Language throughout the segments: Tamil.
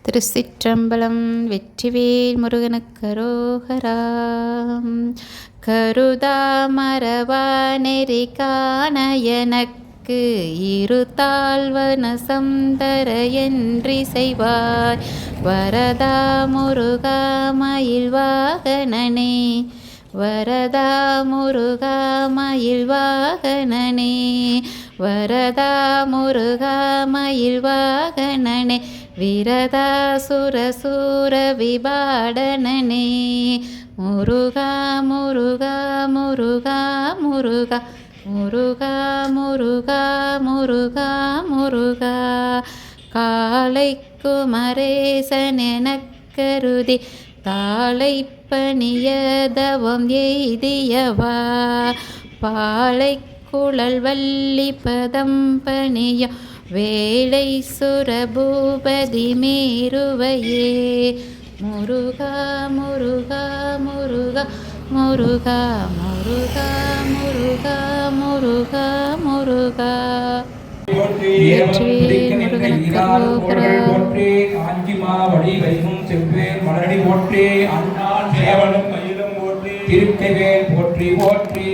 திருச்சிற்றம்பலம். வெற்றிவேல் முருகனுக்கு அரோகரா. கருதா மரவா நெறி காண எனக்கு இருத்தாழ்வன சந்தர என்றி செய்வாய். வரதா முருகா மயில் வாகனனே, வரதா முருகா மயில் வாகனனே, வரதா முருகா மயில் வாகனனே, விரதா சுரசூர விபாடனனே, முருகா முருகா முருகா முருகா முருகா முருகா முருகா முருகா. காலை குமரேசன் எனக் கருதி தாளை பணியதவம் எய்தியவா. பாலை குழல் வள்ளி பதம் பணிய வேளை சுரபூபதி மேருவையே. முருகா முருகா முருகா முருகா முருகா முருகா முருகா முருகா. திருக்கைவேல் போற்றி போற்றி.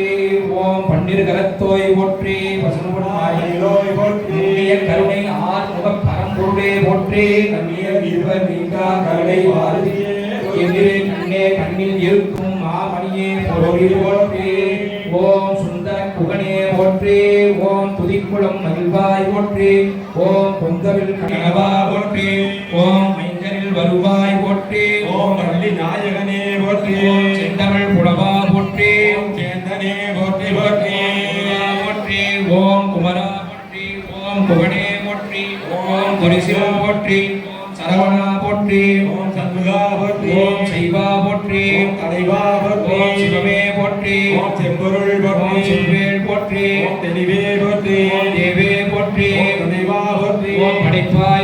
ஓம் பன்னிரு கரத்தோய் போற்றி. பசும்பொன்மாயிலோய் போற்றி. கருணை ஆறுமுக பரம்பொருளே போற்றி. கண்ணியர் இருவர் நீங்கா கருணை வாருதியே எதிரே கண்ணே கண்ணில் இருக்கும் மாமணியே போற்றி போற்றி. ஓம் சுந்தர குகனே போற்றி. ஓம் துதிக்குளம் மகிழ்வாய் போற்றி. ஓம் பொந்தவில் கணவா போற்றி. ஓம் மைந்தரில் வருவாய் போற்றி. ஓம் வள்ளி நாயகனே போற்றி. செந்தமிழ் புலவா போற்றி. ஓம் சேந்தனே போற்றி போற்றி போற்றி. ஓம் குமரா போற்றி. ஓம் குகனே போற்றி. ஓம் குரிசிலா போற்றி. ஓம் சரவணா போற்றி. ஓம் சண்முகா போற்றி. ஓம் சைவா போற்றி. ஓம் தலைவா போற்றி. ஓம் சிவமே போற்றி. ஓம் செம்பொருள் போற்றி. ஓம் செவ்வேல் போற்றி. ஓம் தெளிவே போற்றி. ஓம் தேவே போற்றி. ஓம் துணைவா போற்றி. ஓம் படைப்பாய்